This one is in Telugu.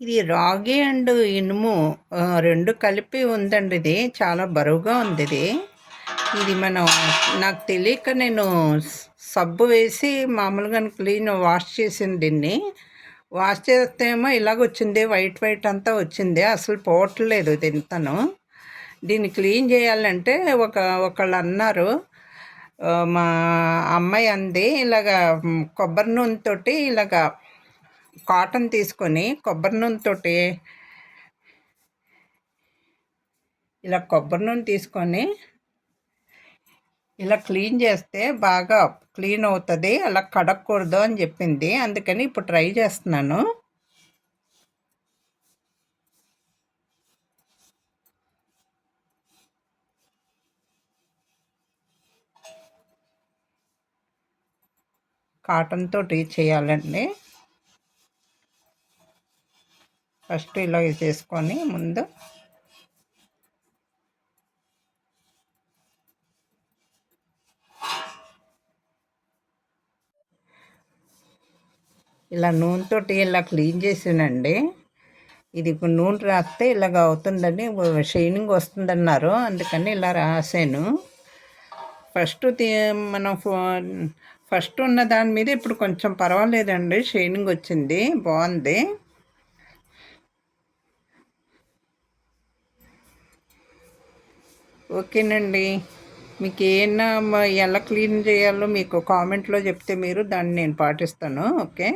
ఇది రాగి అండ్ ఇనుము 2 కలిపి ఉందండి ఇది. చాలా బరువుగా ఉందిది. ఇది మనం నాకు తెలియక నేను సబ్బు వేసి మామూలుగానే వాష్ చేశాను దీన్ని. వాష్ చేస్తే ఏమో ఇలాగొచ్చింది. వైట్ వైట్ అంతా వచ్చింది. అసలు పోవట్లేదు దీంతను. దీన్ని క్లీన్ చేయాలంటే ఒకళ్ళన్నారు. మా అమ్మాయి అంది ఇలాగా కొబ్బరి నూనెతోటి ఇలాగా కాటన్ తీసుకొని కొబ్బరి నూనెతోటి ఇలా కొబ్బరి నూనె తీసుకొని ఇలా క్లీన్ చేస్తే బాగా క్లీన్ అవుతుంది, అలా కడగకూడదు అని చెప్పింది. అందుకని ఇప్పుడు ట్రై చేస్తున్నాను. కాటన్ తోటి చేయాలండి. ఫస్ట్ ఇలా చేసుకొని ముందు ఇలా నూనెతోటి ఇలా క్లీన్ చేసానండి. ఇది ఇప్పుడు నూనె రాస్తే ఇలాగ అవుతుందని షైనింగ్ వస్తుందన్నారు. అందుకని ఇలా రాసాను. మనం ఫస్ట్ ఉన్న దాని మీద ఇప్పుడు కొంచెం పర్వాలేదండి, షైనింగ్ వచ్చింది, బాగుంది. ఓకేనండి. మీకు ఏమన్నా ఎలా క్లీన్ చేయాలో మీకు కామెంట్లో చెప్తే మీరు దాన్ని నేను పాటిస్తాను. ఓకే.